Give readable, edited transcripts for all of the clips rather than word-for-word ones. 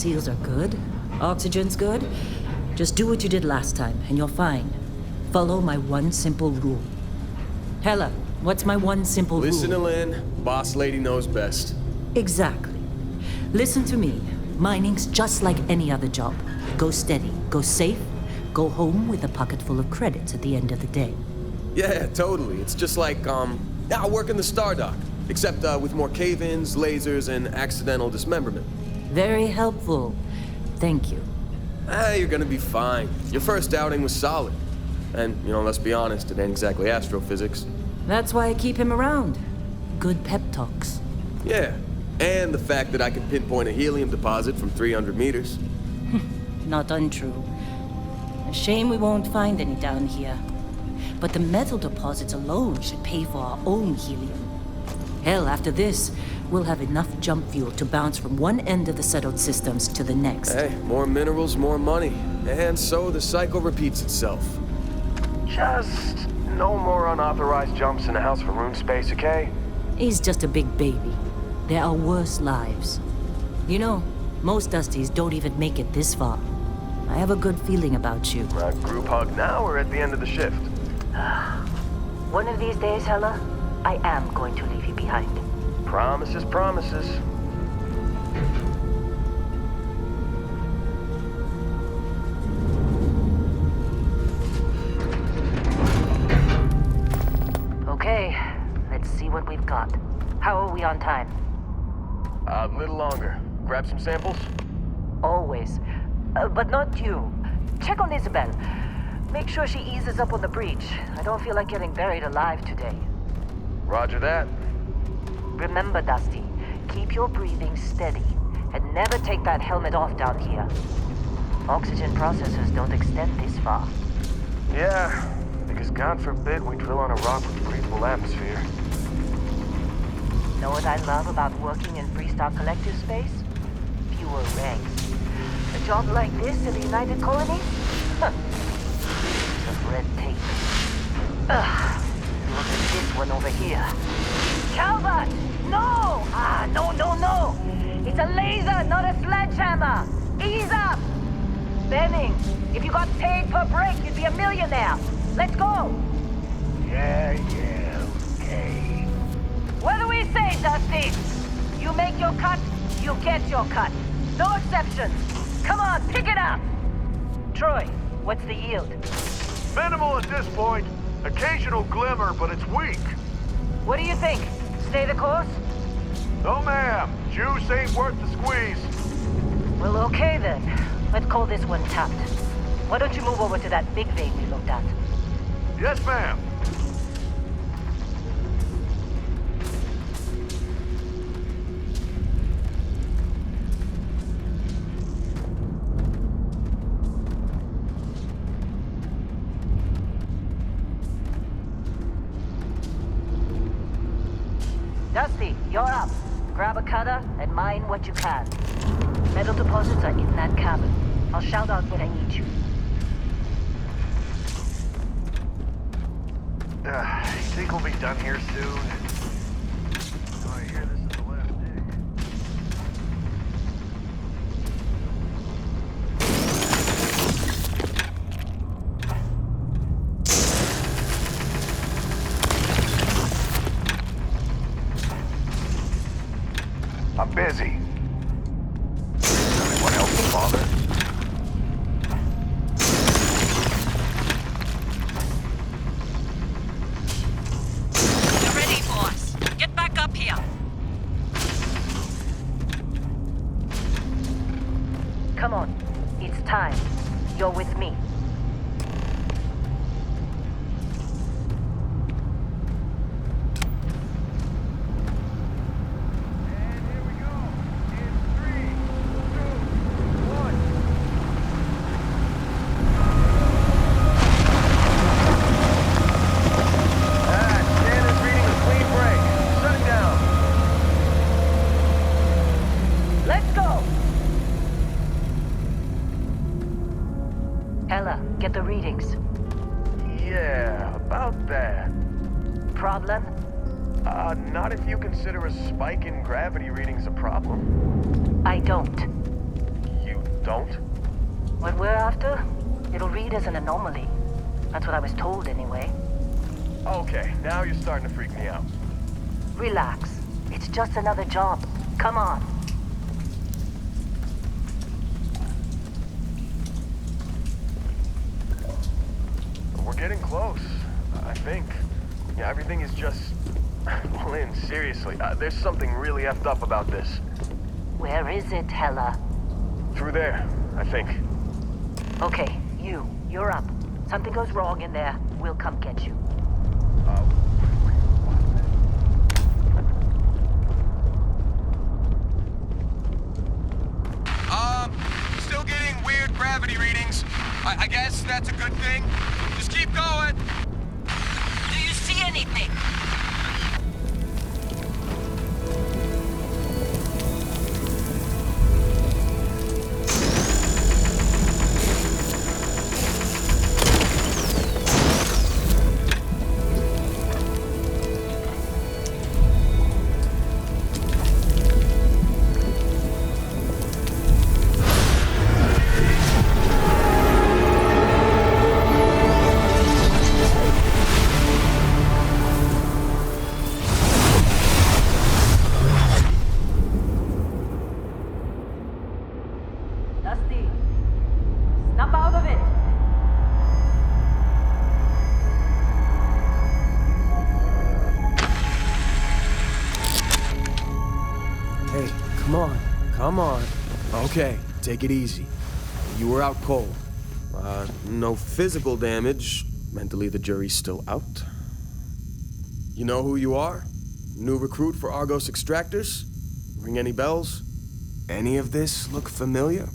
seals are good. Oxygen's good. Just do what you did last time, and you're fine. Follow my one simple rule. Hella, what's my one simple rule? Listen to Lynn. Boss lady knows best. Exactly. Listen to me. Mining's just like any other job. Go steady, go safe, go home with a pocket full of credits at the end of the day. Yeah, totally. It's just like, I work in the Stardock. Except with more cave-ins, lasers, and accidental dismemberment. Very helpful. Thank you. You're gonna be fine. Your first outing was solid. And, let's be honest, it ain't exactly astrophysics. That's why I keep him around. Good pep talks. Yeah, and the fact that I can pinpoint a helium deposit from 300 meters. Not untrue. A shame we won't find any down here. But the metal deposits alone should pay for our own helium. Hell, after this, we'll have enough jump fuel to bounce from one end of the settled systems to the next. Hey, more minerals, more money. And so the cycle repeats itself. Just no more unauthorized jumps in the house for room space, okay? He's just a big baby. There are worse lives. Most Dusties don't even make it this far. I have a good feeling about you. Group hug now or at the end of the shift? One of these days, Hella, I am going to leave you behind. Promises, promises. Okay, let's see what we've got. How are we on time? A little longer. Grab some samples? Always. But not you. Check on Isabel. Make sure she eases up on the breach. I don't feel like getting buried alive today. Roger that. Remember, Dusty, keep your breathing steady and never take that helmet off down here. Oxygen processors don't extend this far. Yeah, because God forbid we drill on a rock with breathable atmosphere. Know what I love about working in Freestar Collective space? Fewer ranks. A job like this in the United Colonies? Huh. Of red tape. Ugh. Look at this one over here. Calvert! No! No! It's a laser, not a sledgehammer! Ease up! Benning, if you got paid per break, you'd be a millionaire. Let's go! Yeah, okay. What do we say, Dusty? You make your cut, you get your cut. No exceptions. Come on, pick it up! Troy, what's the yield? Minimal at this point. Occasional glimmer, but it's weak. What do you think? Stay the course? No, ma'am. Juice ain't worth the squeeze. Well, okay then. Let's call this one tapped. Why don't you move over to that big vein we looked at? Yes, ma'am. Dusty, you're up. Grab a cutter and mine what you can. Metal deposits are in that cabin. I'll shout out when I need you. You think we'll be done here soon? Oh, I hear this is the last dig. I'm busy. Anyone else bother? You're ready, boss. Get back up here. Come on. It's time. You're with me. Ella, get the readings. Yeah, about that. Problem? Not if you consider a spike in gravity readings a problem. I don't. Don't? What we're after, it'll read as an anomaly. That's what I was told anyway. Okay, now you're starting to freak me out. Relax. It's just another job. Come on. We're getting close, I think. Yeah, everything is just... Lynn, seriously, there's something really effed up about this. Where is it, Hella? Through there, I think. Okay, you're up. Something goes wrong in there, we'll come get you. Still getting weird gravity readings. I guess that's a good thing. Just keep going. Do you see anything? Dusty, snap out of it. Hey, come on. Come on. Okay, take it easy. You were out cold. No physical damage. Mentally, the jury's still out. You know who you are? New recruit for Argos Extractors? Ring any bells? Any of this look familiar?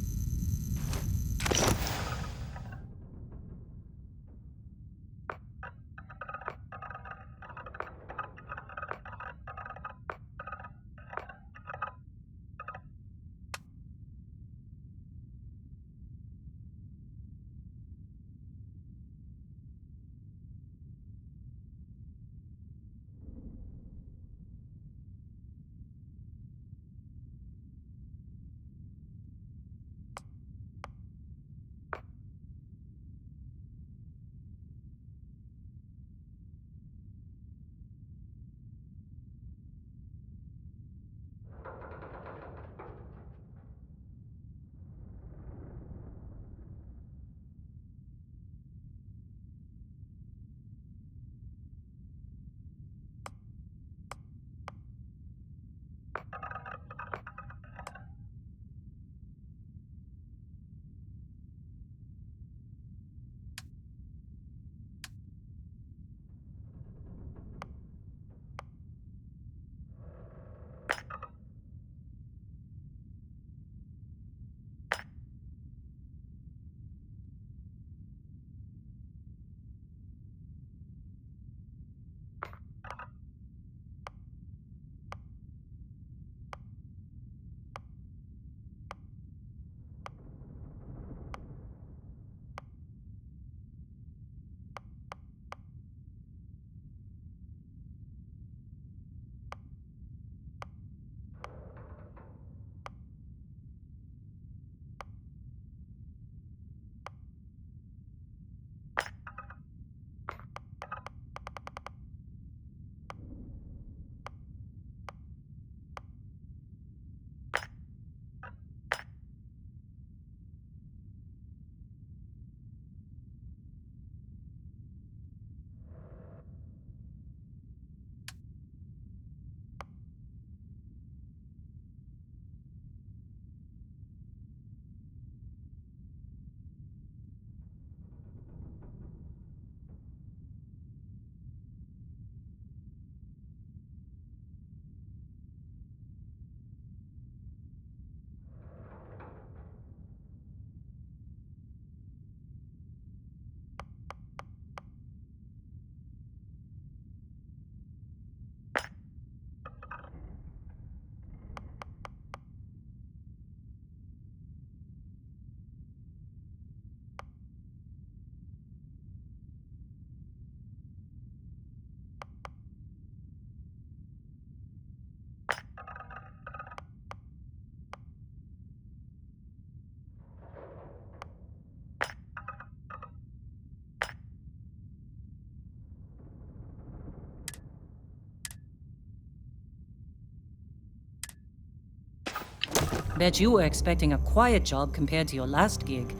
Bet you were expecting a quiet job compared to your last gig.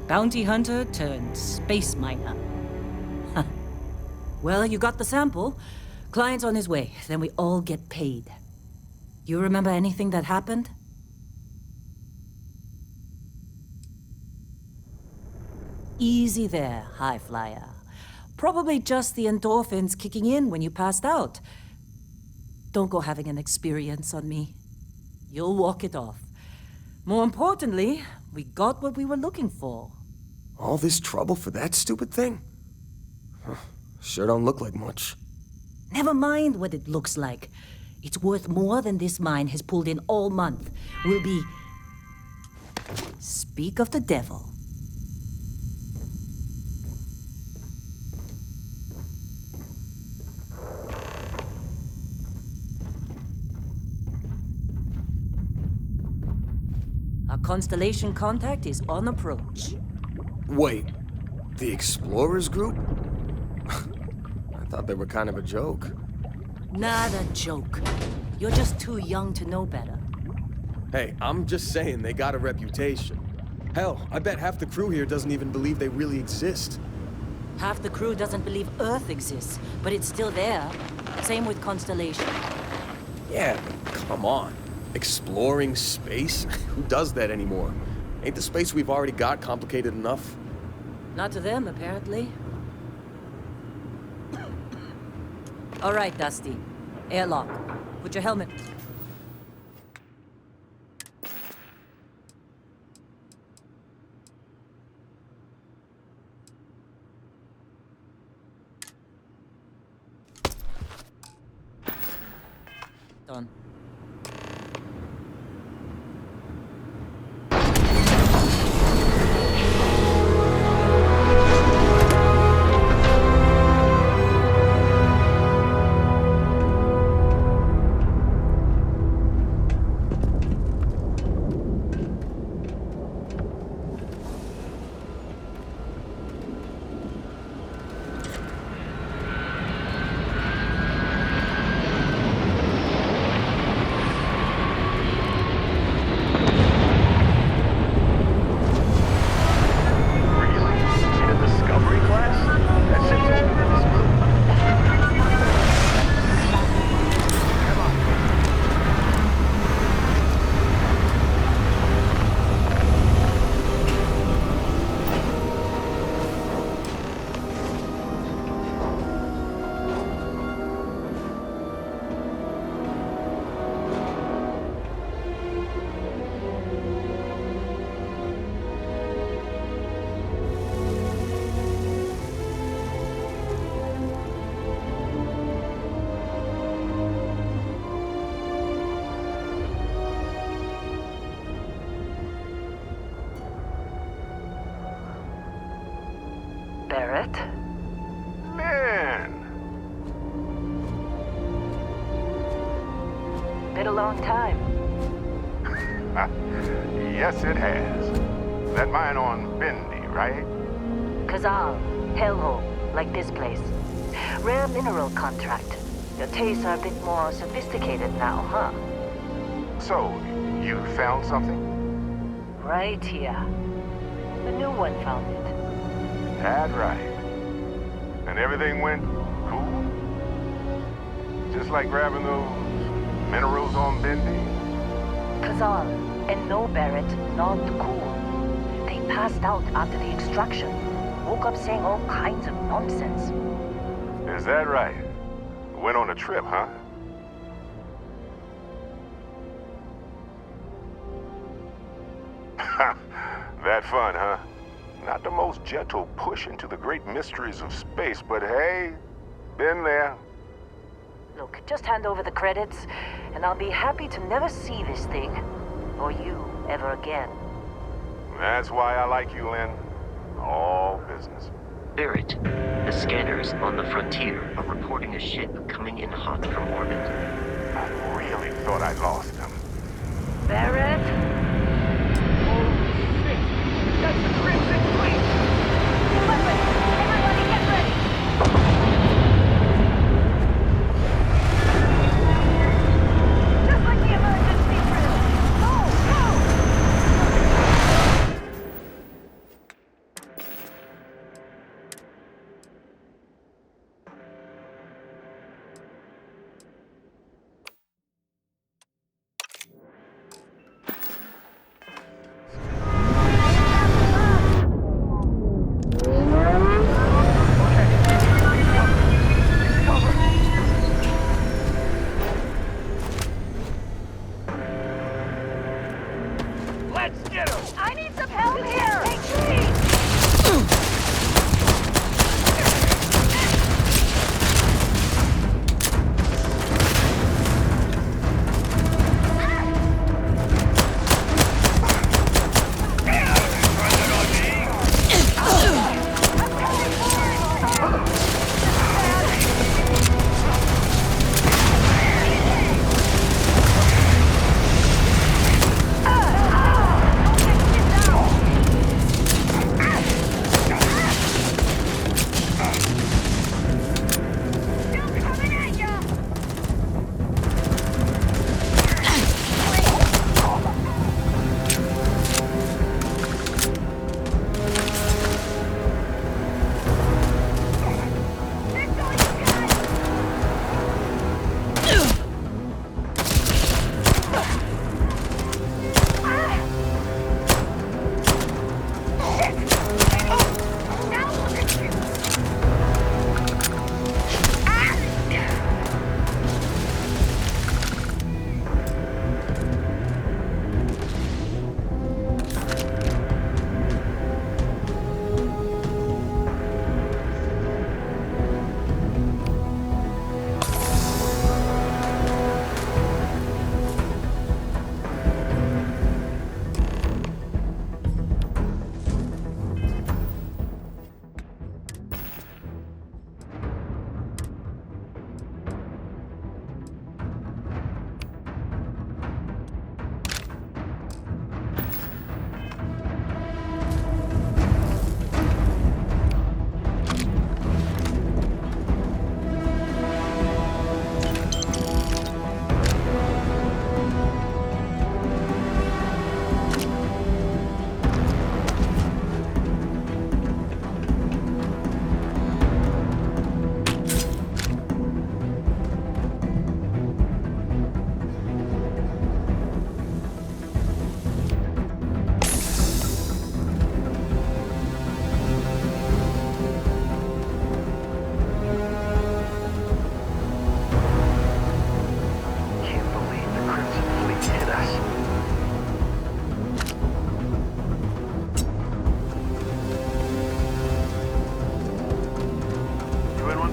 Bounty hunter turned space miner. Well, you got the sample. Client's on his way, then we all get paid. You remember anything that happened? Easy there, high flyer. Probably just the endorphins kicking in when you passed out. Don't go having an experience on me. You'll walk it off. More importantly, we got what we were looking for. All this trouble for that stupid thing? Huh, sure don't look like much. Never mind what it looks like. It's worth more than this mine has pulled in all month. We'll be... Speak of the devil. Our Constellation contact is on approach. Wait, the Explorers group? I thought they were kind of a joke. Not a joke. You're just too young to know better. Hey, I'm just saying they got a reputation. Hell, I bet half the crew here doesn't even believe they really exist. Half the crew doesn't believe Earth exists, but it's still there. Same with Constellation. Yeah, but come on. Exploring space? Who does that anymore? Ain't the space we've already got complicated enough? Not to them, apparently. All right, Dusty. Airlock. Put your helmet. Done. Barrett? Man! Been a long time. Yes, it has. That mine on Bendy, right? Kazal, hellhole, like this place. Rare mineral contract. Your tastes are a bit more sophisticated now, huh? So, you found something? Right here. A new one found it. That's right. And everything went cool? Just like grabbing those minerals on Bendy? Kazal, and no Barrett, not cool. They passed out after the extraction. Woke up saying all kinds of nonsense. Is that right? Went on a trip, huh? That fun, huh? Not the most gentle push into the great mysteries of space, but hey, been there. Look, just hand over the credits, and I'll be happy to never see this thing, or you, ever again. That's why I like you, Lynn. All business. Barrett, the scanners on the frontier are reporting a ship coming in hot from orbit. I really thought I lost him. Barrett? Holy shit! That's the Crimson Fleet! Listen, everybody get ready! Just like the emergency drill! Go, go!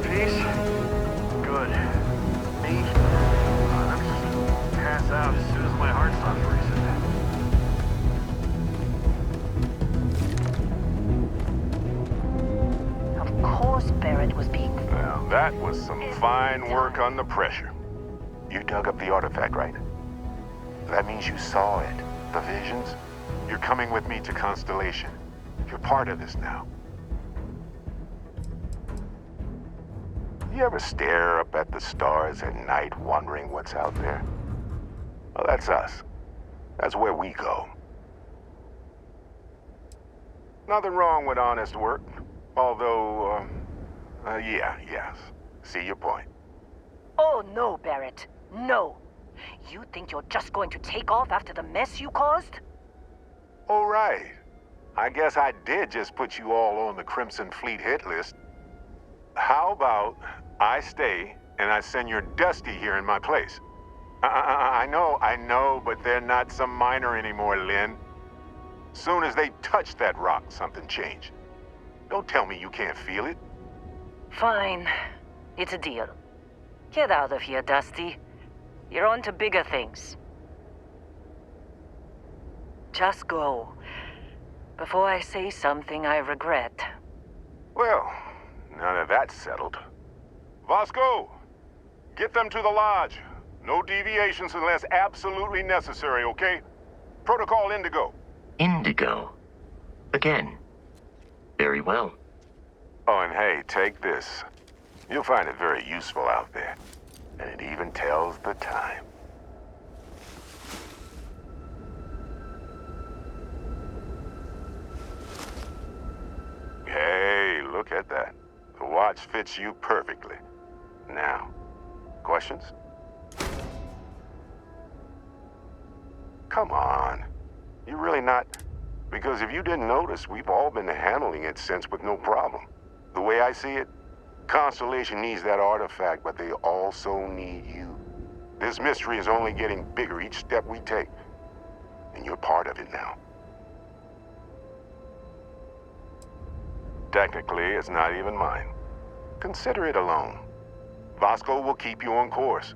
peace? Good. Me? I'm just pass out as soon as my heart stops racing. Of course Barrett was being... Now, that was some fine work under pressure. You dug up the artifact, right? That means you saw it. The visions? You're coming with me to Constellation. You're part of this now. You ever stare up at the stars at night wondering what's out there? Well, that's us. That's where we go. Nothing wrong with honest work. Although, yes. See your point. Oh no, Barrett. No. You think you're just going to take off after the mess you caused? Oh, right. I guess I did just put you all on the Crimson Fleet hit list. How about I stay and I send your Dusty here in my place? I know, but they're not some miner anymore, Lynn. Soon as they touch that rock, something changed. Don't tell me you can't feel it. Fine. It's a deal. Get out of here, Dusty. You're on to bigger things. Just go. Before I say something I regret. Well, now that that's settled. Vasco, get them to the lodge. No deviations unless absolutely necessary, okay? Protocol Indigo. Indigo. Again. Very well. Oh, and hey, take this. You'll find it very useful out there. And it even tells the time. Hey, look at that. The watch fits you perfectly. Now, questions? Come on. You're really not... Because if you didn't notice, we've all been handling it since with no problem. The way I see it, Constellation needs that artifact, but they also need you. This mystery is only getting bigger each step we take. And you're part of it now. Technically, it's not even mine. Consider it alone. Vasco will keep you on course.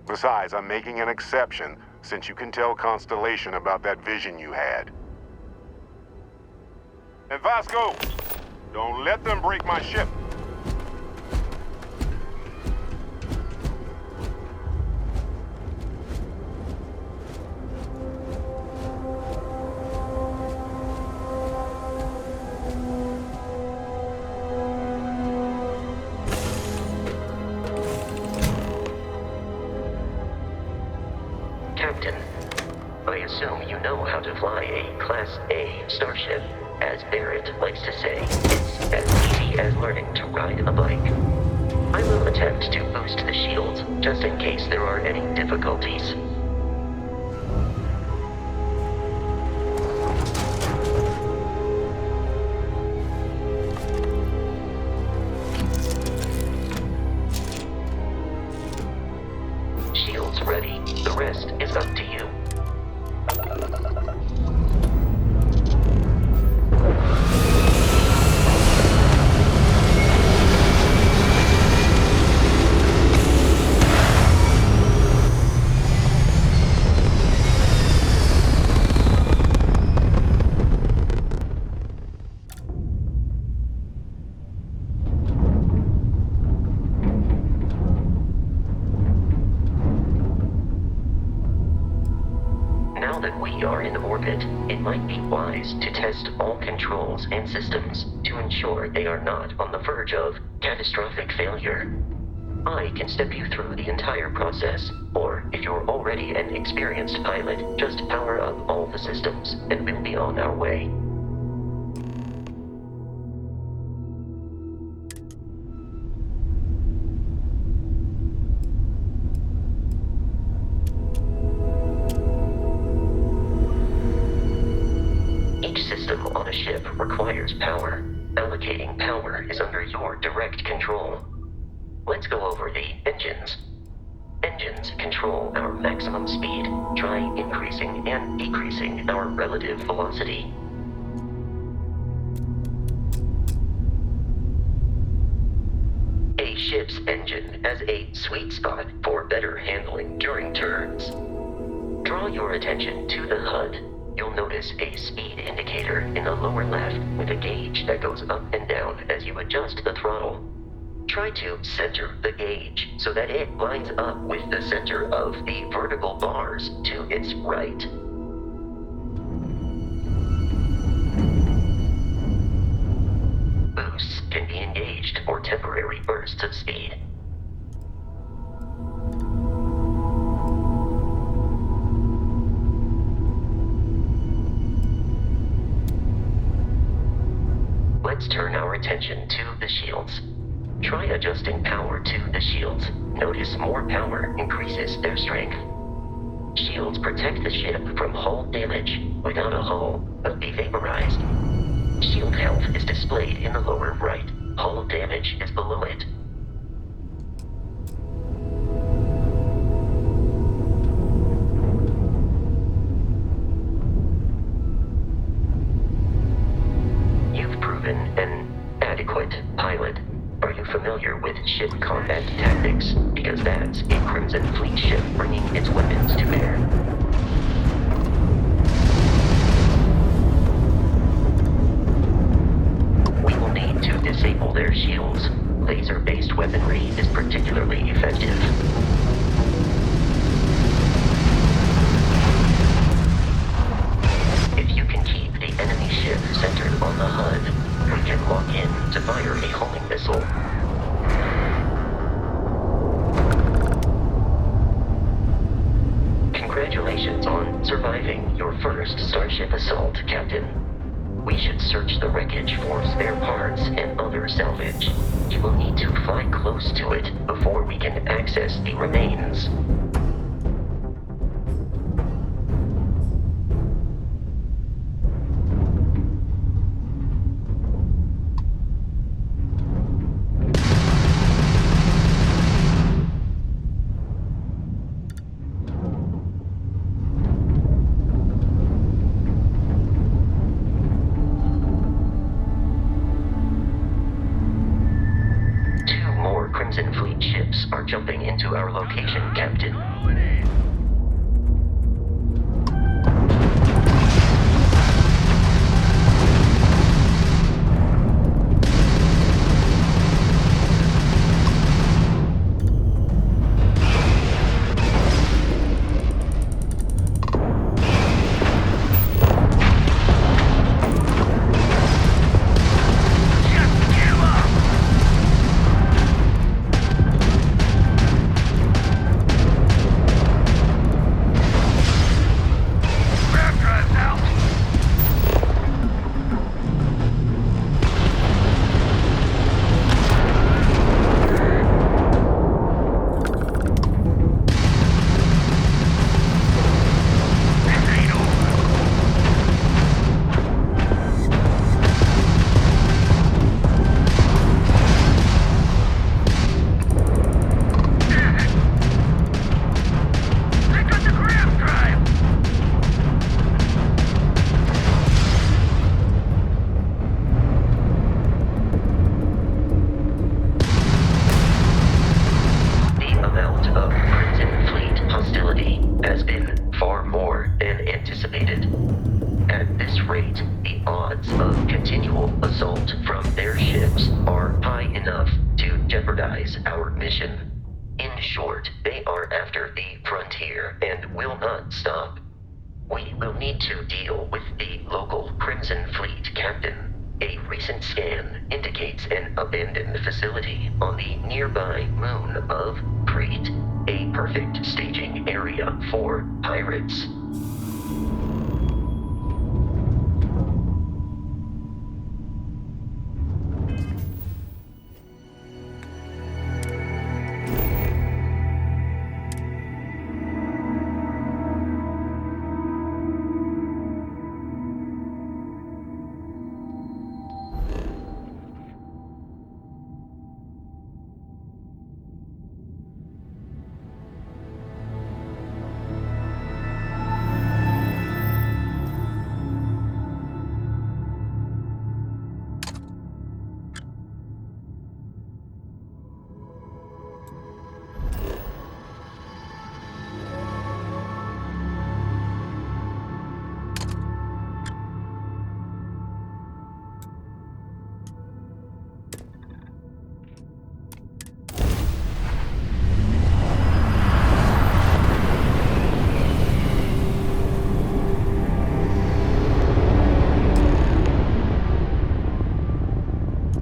Besides, I'm making an exception since you can tell Constellation about that vision you had. And Vasco, don't let them break my ship. Captain, I assume you know how to fly a Class A starship. As Barrett likes to say, it's as easy as learning to ride a bike. I will attempt to boost the shields, just in case there are any difficulties. Shields ready. The rest is up to you. Now that we are in orbit, it might be wise to test all controls and systems to ensure they are not on the verge of catastrophic failure. I can step you through the entire process, or if you're already an experienced pilot, just power up all the systems and we'll be on our way. On a ship requires power. Allocating power is under your direct control. Let's go over the engines. Engines control our maximum speed. Try increasing and decreasing our relative velocity. A ship ship's engine as a sweet spot for better handling during turns. Draw your attention to the HUD. You'll notice a speed indicator in the lower left with a gauge that goes up and down as you adjust the throttle. Try to center the gauge so that it lines up with the center of the vertical bars to its right. Boosts can be engaged for temporary bursts of speed. Let's turn our attention to the shields. Try adjusting power to the shields. Notice more power increases their strength. Shields protect the ship from hull damage. Without a hull, will be vaporized. Shield health is displayed in the lower right. Hull damage is below it. You've proven an adequate pilot. Are you familiar with ship combat tactics? Because that's a Crimson Fleet ship bringing its weapons to bear. We will need to disable their shields. Laser-based weaponry is particularly effective. If you can keep the enemy ship centered on the HUD, we can lock in to fire a homing missile. Congratulations on surviving your first Starship assault, Captain. We should search the wreckage for spare parts and other salvage. You will need to fly close to it before we can access the remains. Crimson Fleet ships are jumping into our location, Captain. Our mission. In short, they are after the frontier and will not stop. We will need to deal with the local Crimson Fleet captain. A recent scan indicates an abandoned facility on the nearby moon of Crete, a perfect staging area for pirates.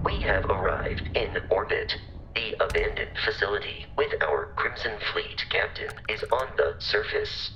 We have arrived in orbit. The abandoned facility with our Crimson Fleet captain is on the surface.